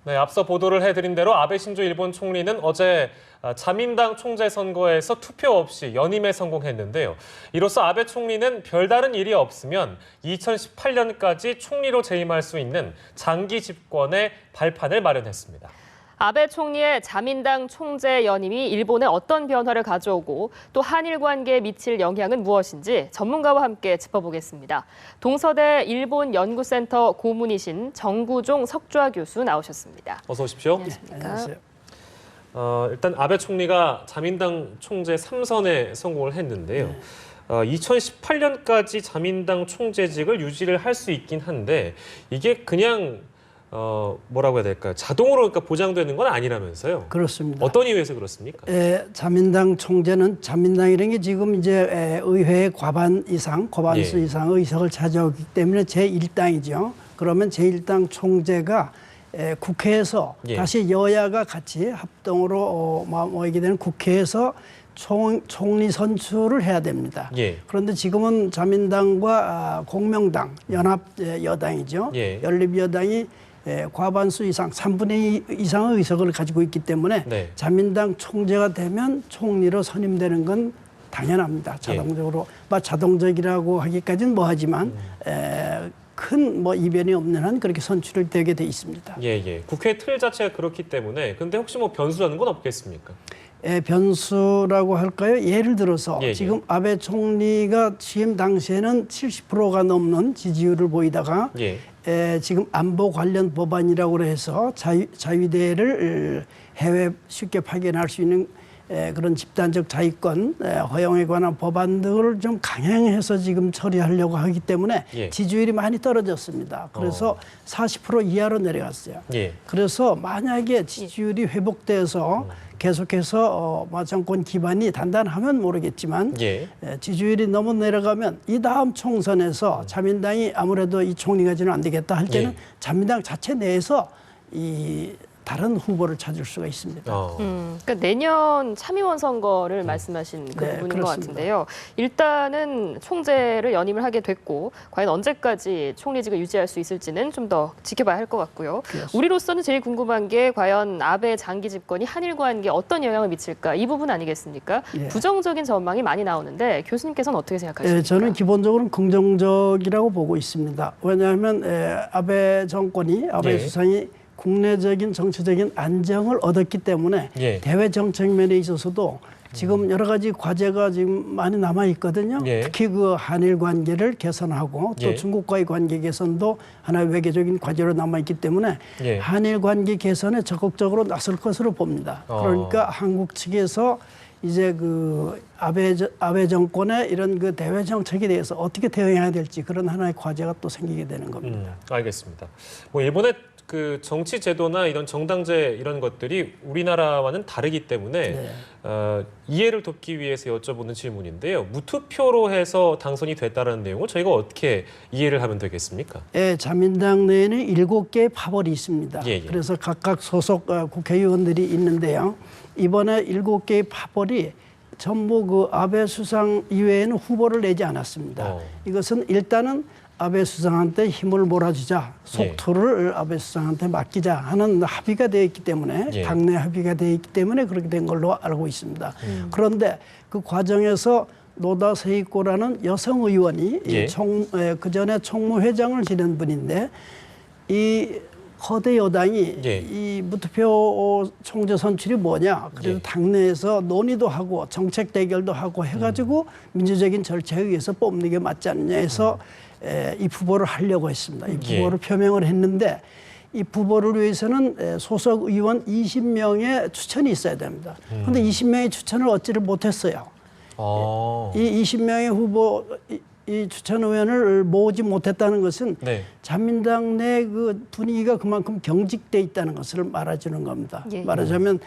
네, 앞서 보도를 해드린 대로 아베 신조 일본 총리는 어제 자민당 총재 선거에서 투표 없이 연임에 성공했는데요. 이로써 아베 총리는 별다른 일이 없으면 2018년까지 총리로 재임할 수 있는 장기 집권의 발판을 마련했습니다. 아베 총리의 자민당 총재 연임이 일본에 어떤 변화를 가져오고 또 한일 관계에 미칠 영향은 무엇인지 전문가와 함께 짚어보겠습니다. 동서대 일본연구센터 고문이신 정구종 석좌 교수 나오셨습니다. 어서 오십시오. 안녕하십니까? 일단 아베 총리가 자민당 총재 3선에 성공을 했는데요. 2018년까지 자민당 총재직을 유지를 할 수 있긴 한데 이게 그냥 뭐라고 해야 될까요? 자동으로 그러니까 보장되는 건 아니라면서요? 그렇습니다. 어떤 이유에서 그렇습니까? 자민당 총재는 자민당이라는 게 지금 이제 의회의 과반수 이상 의석을 차지하기 때문에 제1당이죠. 그러면 제1당 총재가 국회에서 다시 여야가 같이 합동으로 모이게 되는 국회에서 총리 선출을 해야 됩니다. 그런데 지금은 자민당과 공명당, 연합 여당이죠. 연립여당이 과반수 이상, 3분의 2 이상의 의석을 가지고 있기 때문에 자민당 총재가 되면 총리로 선임되는 건 당연합니다. 자동적으로. 자동적이라고 하기까지는 뭐하지만 큰 이변이 없는 한 그렇게 선출이 되게 돼 있습니다. 국회 틀 자체가 그렇기 때문에. 근데 혹시 변수라는 건 없겠습니까? 변수라고 할까요? 예를 들어서 지금 아베 총리가 취임 당시에는 70%가 넘는 지지율을 보이다가 지금 안보 관련 법안이라고 해서 자위대를 해외 쉽게 파견할 수 있는 그런 집단적 자위권 허용에 관한 법안 등을 좀 강행해서 지금 처리하려고 하기 때문에 지지율이 많이 떨어졌습니다. 그래서 40% 이하로 내려갔어요. 그래서 만약에 지지율이 회복돼서 계속해서 정권 기반이 단단하면 모르겠지만 지지율이 너무 내려가면 이 다음 총선에서 자민당이 아무래도 이 총리 가지는 안 되겠다 할 때는 자민당 자체 내에서 이 다른 후보를 찾을 수가 있습니다. 그러니까 내년 참의원 선거를 말씀하신 그 부분인 것 같은데요. 일단은 총재를 연임을 하게 됐고 과연 언제까지 총리직을 유지할 수 있을지는 좀 더 지켜봐야 할 것 같고요. 우리로서는 제일 궁금한 게 과연 아베 장기 집권이 한일 관계에 어떤 영향을 미칠까 이 부분 아니겠습니까? 부정적인 전망이 많이 나오는데 교수님께서는 어떻게 생각하십니까? 저는 기본적으로 긍정적이라고 보고 있습니다. 왜냐하면 아베 정권이, 아베 수상이 국내적인 정치적인 안정을 얻었기 때문에 대외 정책 면에 있어서도 지금 여러 가지 과제가 지금 많이 남아 있거든요. 특히 그 한일 관계를 개선하고 또 중국과의 관계 개선도 하나의 외교적인 과제로 남아 있기 때문에 한일 관계 개선에 적극적으로 나설 것으로 봅니다. 그러니까 한국 측에서 이제 그 아베 정권의 이런 그 대외 정책에 대해서 어떻게 대응해야 될지 그런 하나의 과제가 또 생기게 되는 겁니다. 알겠습니다. 일본의 그 정치 제도나 이런 정당제 이런 것들이 우리나라와는 다르기 때문에 이해를 돕기 위해서 여쭤보는 질문인데요. 무투표로 해서 당선이 됐다는 내용을 저희가 어떻게 이해를 하면 되겠습니까? 자민당 내에는 7개의 파벌이 있습니다. 그래서 각각 소속 국회의원들이 있는데요. 이번에 7개의 파벌이 전부 그 아베 수상 이외에는 후보를 내지 않았습니다. 이것은 일단은 아베 수상한테 힘을 몰아주자, 속투를 아베 수상한테 맡기자 하는 합의가 되어 있기 때문에 당내 합의가 되어 있기 때문에 그렇게 된 걸로 알고 있습니다. 그런데 그 과정에서 노다 세이코라는 여성 의원이 그 전에 총무회장을 지낸 분인데 이 거대 여당이 이 무투표 총재 선출이 뭐냐. 그래서 당내에서 논의도 하고 정책 대결도 하고 해가지고 민주적인 절차에 의해서 뽑는 게 맞지 않느냐 해서 이 후보를 하려고 했습니다. 이 후보를 표명을 했는데 이 후보를 위해서는 소속 의원 20명의 추천이 있어야 됩니다. 그런데 20명의 추천을 얻지를 못했어요. 이 20명의 후보 이 추천 의원을 모으지 못했다는 것은 자민당 내 그 분위기가 그만큼 경직돼 있다는 것을 말해주는 겁니다. 말하자면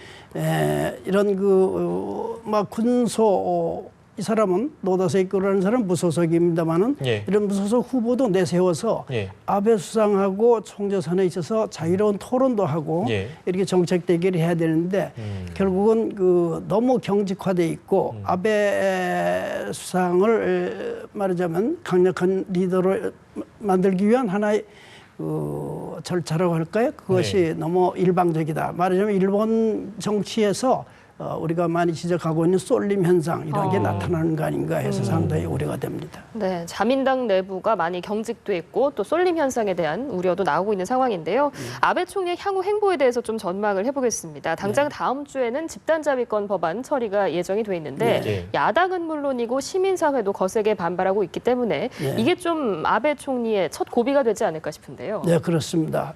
이런 그 막 군소 이 사람은 노다 세이코라는 사람은 무소속입니다만은 이런 무소속 후보도 내세워서 아베 수상하고 총재선에 있어서 자유로운 토론도 하고 이렇게 정책 대결을 해야 되는데 결국은 그 너무 경직화돼 있고 아베 수상을 말하자면 강력한 리더로 만들기 위한 하나의 절차라고 할까요? 그것이 너무 일방적이다. 말하자면 일본 정치에서 우리가 많이 지적하고 있는 쏠림 현상 이런 게 나타나는 거 아닌가 해서 상당히 우려가 됩니다. 네, 자민당 내부가 많이 경직돼 있고 또 쏠림 현상에 대한 우려도 나오고 있는 상황인데요. 아베 총리의 향후 행보에 대해서 좀 전망을 해보겠습니다. 당장 다음 주에는 집단자위권 법안 처리가 예정이 돼 있는데 야당은 물론이고 시민사회도 거세게 반발하고 있기 때문에 이게 좀 아베 총리의 첫 고비가 되지 않을까 싶은데요. 네, 그렇습니다.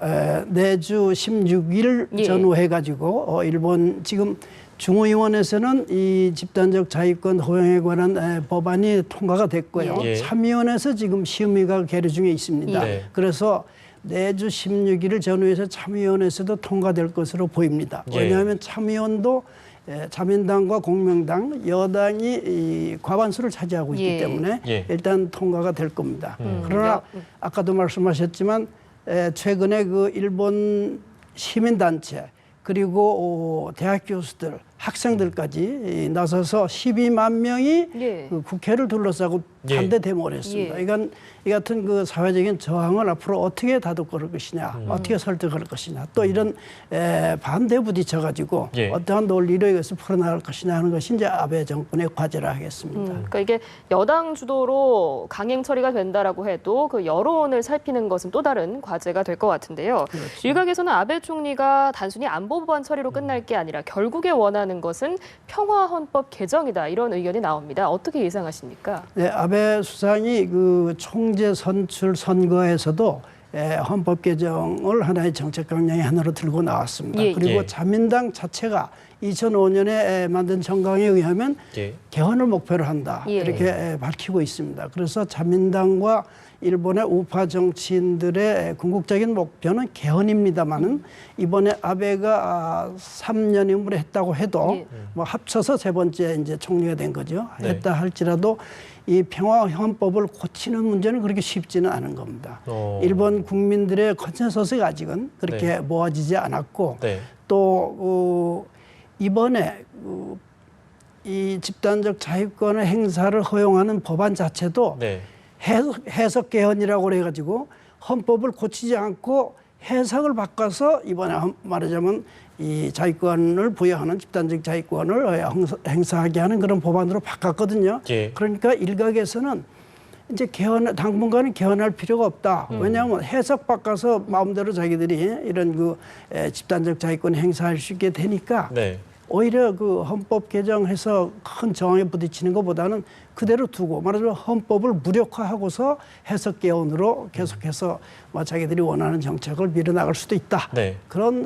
내주 16일 전후해가지고 일본 지금 중의원에서는 이 집단적 자위권 허용에 관한 법안이 통과가 됐고요. 참의원에서 지금 심의가 계류 중에 있습니다. 그래서 내주 16일을 전후해서 참의원에서도 통과될 것으로 보입니다. 왜냐하면 참의원도 자민당과 공명당 여당이 이 과반수를 차지하고 있기 때문에 일단 통과가 될 겁니다. 그러나 아까도 말씀하셨지만 최근에 그 일본 시민단체 그리고 대학 교수들, 학생들까지 나서서 12만 명이 그 국회를 둘러싸고 반대 데모를 했습니다. 이건 이 같은 그 사회적인 저항을 앞으로 어떻게 다독거릴 것이냐, 어떻게 설득할 것이냐, 또 이런 반대 부딪혀가지고 어떠한 논리로 이것을 풀어나갈 것이냐 하는 것이 이제 아베 정권의 과제라 하겠습니다. 그러니까 이게 여당 주도로 강행 처리가 된다라고 해도 그 여론을 살피는 것은 또 다른 과제가 될 것 같은데요. 일각에서는 아베 총리가 단순히 안보 법안 처리로 끝날 게 아니라 결국에 원하는 것은 평화 헌법 개정이다 이런 의견이 나옵니다. 어떻게 예상하십니까? 네, 아베 수상이 그 총재 선출 선거에서도 헌법 개정을 하나의 정책 강령의 하나로 들고 나왔습니다. 그리고 자민당 자체가 2005년에 만든 정강에 의하면 개헌을 목표로 한다 이렇게 밝히고 있습니다. 그래서 자민당과 일본의 우파 정치인들의 궁극적인 목표는 개헌입니다만은 이번에 아베가 3년임을 했다고 해도 뭐 합쳐서 세 번째 이제 총리가 된 거죠. 했다 할지라도 이 평화 헌법을 고치는 문제는 그렇게 쉽지는 않은 겁니다. 일본 국민들의 컨센서스가 아직은 그렇게 모아지지 않았고 또 이번에 이 집단적 자유권의 행사를 허용하는 법안 자체도 해석 개헌이라고 해가지고 헌법을 고치지 않고 해석을 바꿔서 이번에 말하자면 이 자유권을 부여하는 집단적 자유권을 행사하게 하는 그런 법안으로 바꿨거든요. 그러니까 일각에서는 이제 당분간은 개헌할 필요가 없다. 왜냐하면 해석 바꿔서 마음대로 자기들이 이런 그 집단적 자유권 행사할 수 있게 되니까 오히려 그 헌법 개정해서 큰 저항에 부딪히는 것보다는 그대로 두고 말하자면 헌법을 무력화하고서 해석 개헌으로 계속해서 자기들이 원하는 정책을 밀어나갈 수도 있다. 그런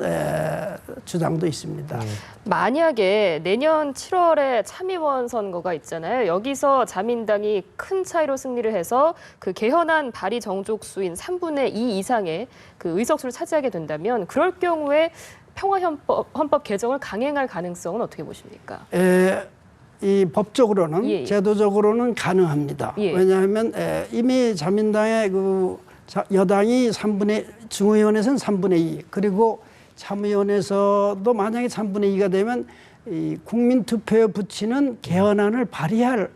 주장도 있습니다. 만약에 내년 7월에 참의원 선거가 있잖아요. 여기서 자민당이 큰 차이로 승리를 해서 그 개헌안 발의 정족수인 3분의 2 이상의 그 의석수를 차지하게 된다면 그럴 경우에 평화 헌법 개정을 강행할 가능성은 어떻게 보십니까? 이 법적으로는 제도적으로는 가능합니다. 왜냐하면 이미 자민당의 그 여당이 중의원에서는 3분의 2 그리고 참의원에서도 만약에 3분의 2가 되면 이 국민 투표에 붙이는 개헌안을 발의할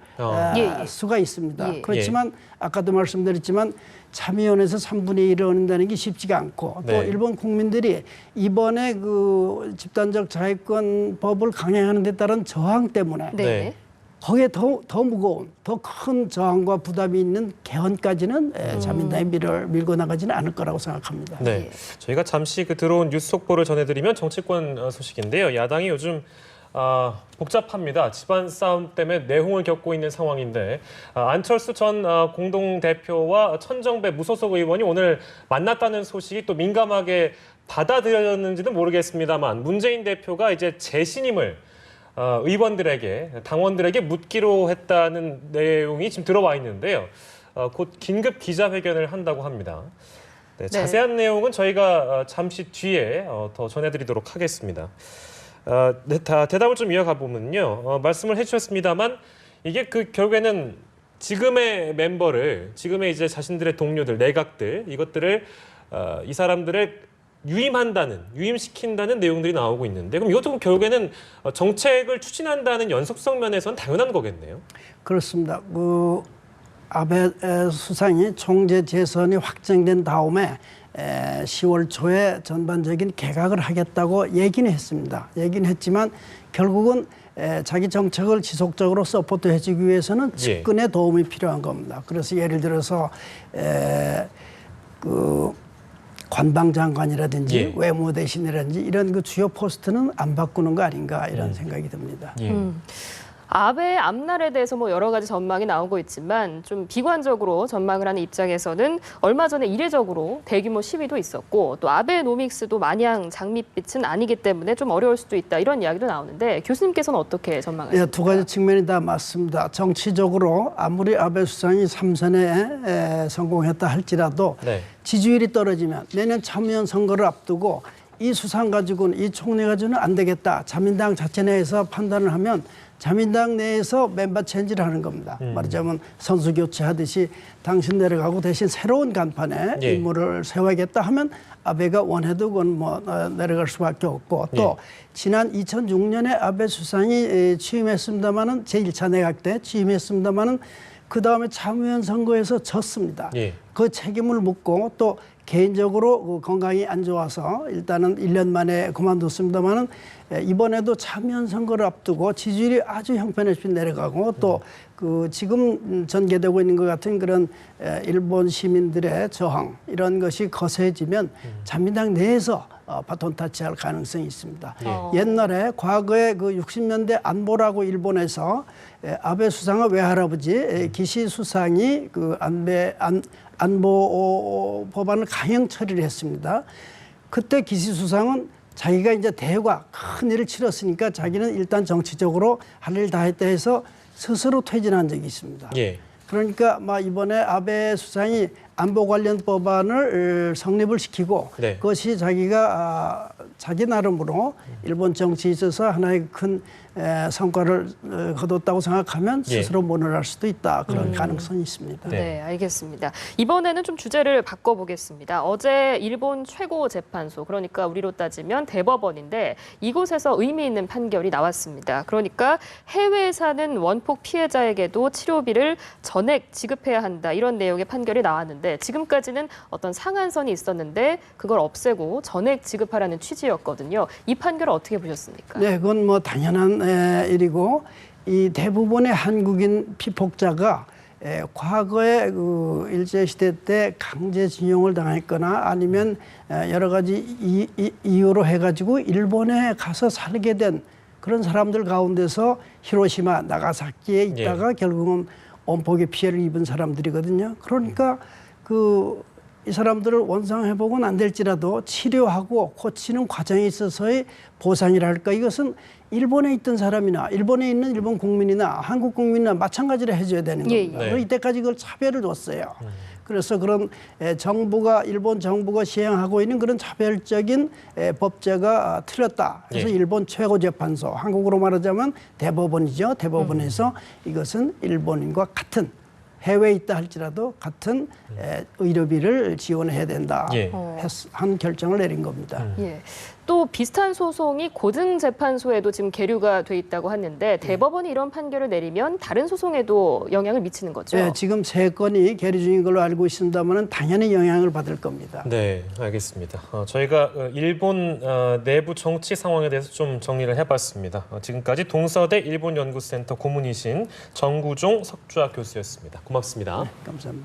수가 있습니다. 그렇지만 아까도 말씀드렸지만 참의원에서 3분의 1을 얻는다는 게 쉽지가 않고 또 일본 국민들이 이번에 그 집단적 자유권 법을 강행하는 데 따른 저항 때문에 거기에 더 무거운, 더 큰 저항과 부담이 있는 개헌까지는 자민당이 밀고 나가지는 않을 거라고 생각합니다. 저희가 잠시 그 들어온 뉴스 속보를 전해드리면 정치권 소식인데요. 야당이 요즘 복잡합니다. 집안 싸움 때문에 내홍을 겪고 있는 상황인데 안철수 전 공동대표와 천정배 무소속 의원이 오늘 만났다는 소식이 또 민감하게 받아들여졌는지는 모르겠습니다만 문재인 대표가 이제 재신임을 의원들에게, 당원들에게 묻기로 했다는 내용이 지금 들어와 있는데요. 곧 긴급 기자회견을 한다고 합니다. 자세한 내용은 저희가 잠시 뒤에 더 전해드리도록 하겠습니다. 대답을 좀 이어가 보면요. 말씀을 해주셨습니다만 이게 그 결국에는 지금의 멤버를, 지금의 이제 자신들의 동료들, 내각들 이것들을 이 사람들을 유임시킨다는 내용들이 나오고 있는데 그럼 이것도 결국에는 정책을 추진한다는 연속성 면에서는 당연한 거겠네요. 그렇습니다. 그 아베 수상이 총재 재선이 확정된 다음에 10월 초에 전반적인 개각을 하겠다고 얘기는 했습니다. 얘기는 했지만 결국은 자기 정책을 지속적으로 서포트해주기 위해서는 집권의 도움이 필요한 겁니다. 그래서 예를 들어서 그 관방장관이라든지 외무대신이라든지 이런 그 주요 포스트는 안 바꾸는 거 아닌가 이런 생각이 듭니다. 아베의 앞날에 대해서 뭐 여러 가지 전망이 나오고 있지만 좀 비관적으로 전망을 하는 입장에서는 얼마 전에 이례적으로 대규모 시위도 있었고 또 아베노믹스도 마냥 장밋빛은 아니기 때문에 좀 어려울 수도 있다 이런 이야기도 나오는데 교수님께서는 어떻게 전망하십니까? 두 가지 측면이 다 맞습니다. 정치적으로 아무리 아베 수상이 3선에 성공했다 할지라도 지지율이 떨어지면 내년 참여연 선거를 앞두고 이 수상 가지고는 이 총리 가지고는 안 되겠다. 자민당 자체 내에서 판단을 하면 자민당 내에서 멤버 체인지를 하는 겁니다. 말하자면 선수 교체하듯이 당신 내려가고 대신 새로운 간판에 인물을 세워야겠다 하면 아베가 원해도 그건 뭐 내려갈 수밖에 없고 또 지난 2006년에 아베 수상이 취임했습니다마는 제1차 내각 때 취임했습니다마는 그 다음에 참의원 선거에서 졌습니다. 그 책임을 묻고 또 개인적으로 건강이 안 좋아서 일단은 1년 만에 그만뒀습니다마는 이번에도 참여연 선거를 앞두고 지지율이 아주 형편없이 내려가고 또 그 지금 전개되고 있는 것 같은 그런 일본 시민들의 저항 이런 것이 거세지면 자민당 내에서 바톤 타치할 가능성이 있습니다. 옛날에 과거에 그 60년대 안보라고 일본에서 아베 수상의 외할아버지 기시 수상이 그 안보 법안을 강행 처리를 했습니다. 그때 기시 수상은 자기가 이제 대과 큰 일을 치렀으니까 자기는 일단 정치적으로 할 일 다 했다 해서 스스로 퇴진한 적이 있습니다. 그러니까 이번에 아베 수상이 안보 관련 법안을 성립을 시키고 그것이 자기가 자기 나름으로 일본 정치에 있어서 하나의 큰 성과를 거뒀다고 생각하면 스스로 모면할 수도 있다. 그런 가능성이 있습니다. 네, 알겠습니다. 이번에는 좀 주제를 바꿔보겠습니다. 어제 일본 최고재판소, 그러니까 우리로 따지면 대법원인데 이곳에서 의미 있는 판결이 나왔습니다. 그러니까 해외에 사는 원폭 피해자에게도 치료비를 전액 지급해야 한다. 이런 내용의 판결이 나왔는데 지금까지는 어떤 상한선이 있었는데 그걸 없애고 전액 지급하라는 취지였거든요. 이 판결을 어떻게 보셨습니까? 네, 그건 뭐 당연한 일이고 이 대부분의 한국인 피폭자가 과거에 그 일제시대 때 강제징용을 당했거나 아니면 여러 가지 이유로 해가지고 일본에 가서 살게 된 그런 사람들 가운데서 히로시마, 나가사키에 있다가 결국은 원폭의 피해를 입은 사람들이거든요. 그러니까 이 사람들을 원상회복은 안 될지라도 치료하고 고치는 과정에 있어서의 보상이랄까 이것은 일본에 있던 사람이나 일본에 있는 일본 국민이나 한국 국민이나 마찬가지로 해줘야 되는 겁니다. 이때까지 그걸 차별을 뒀어요. 그래서 그런 일본 정부가 시행하고 있는 그런 차별적인 법제가 틀렸다. 그래서 일본 최고재판소, 한국으로 말하자면 대법원이죠. 대법원에서 이것은 일본인과 같은 해외에 있다 할지라도 같은 의료비를 지원해야 된다 한 결정을 내린 겁니다. 또 비슷한 소송이 고등재판소에도 지금 계류가 돼 있다고 하는데 대법원이 이런 판결을 내리면 다른 소송에도 영향을 미치는 거죠? 네, 지금 3건이 계류 중인 걸로 알고 있습니다만 당연히 영향을 받을 겁니다. 네, 알겠습니다. 저희가 일본 내부 정치 상황에 대해서 좀 정리를 해봤습니다. 지금까지 동서대 일본연구센터 고문이신 정구종 석주학 교수였습니다. 고맙습니다. 네, 감사합니다.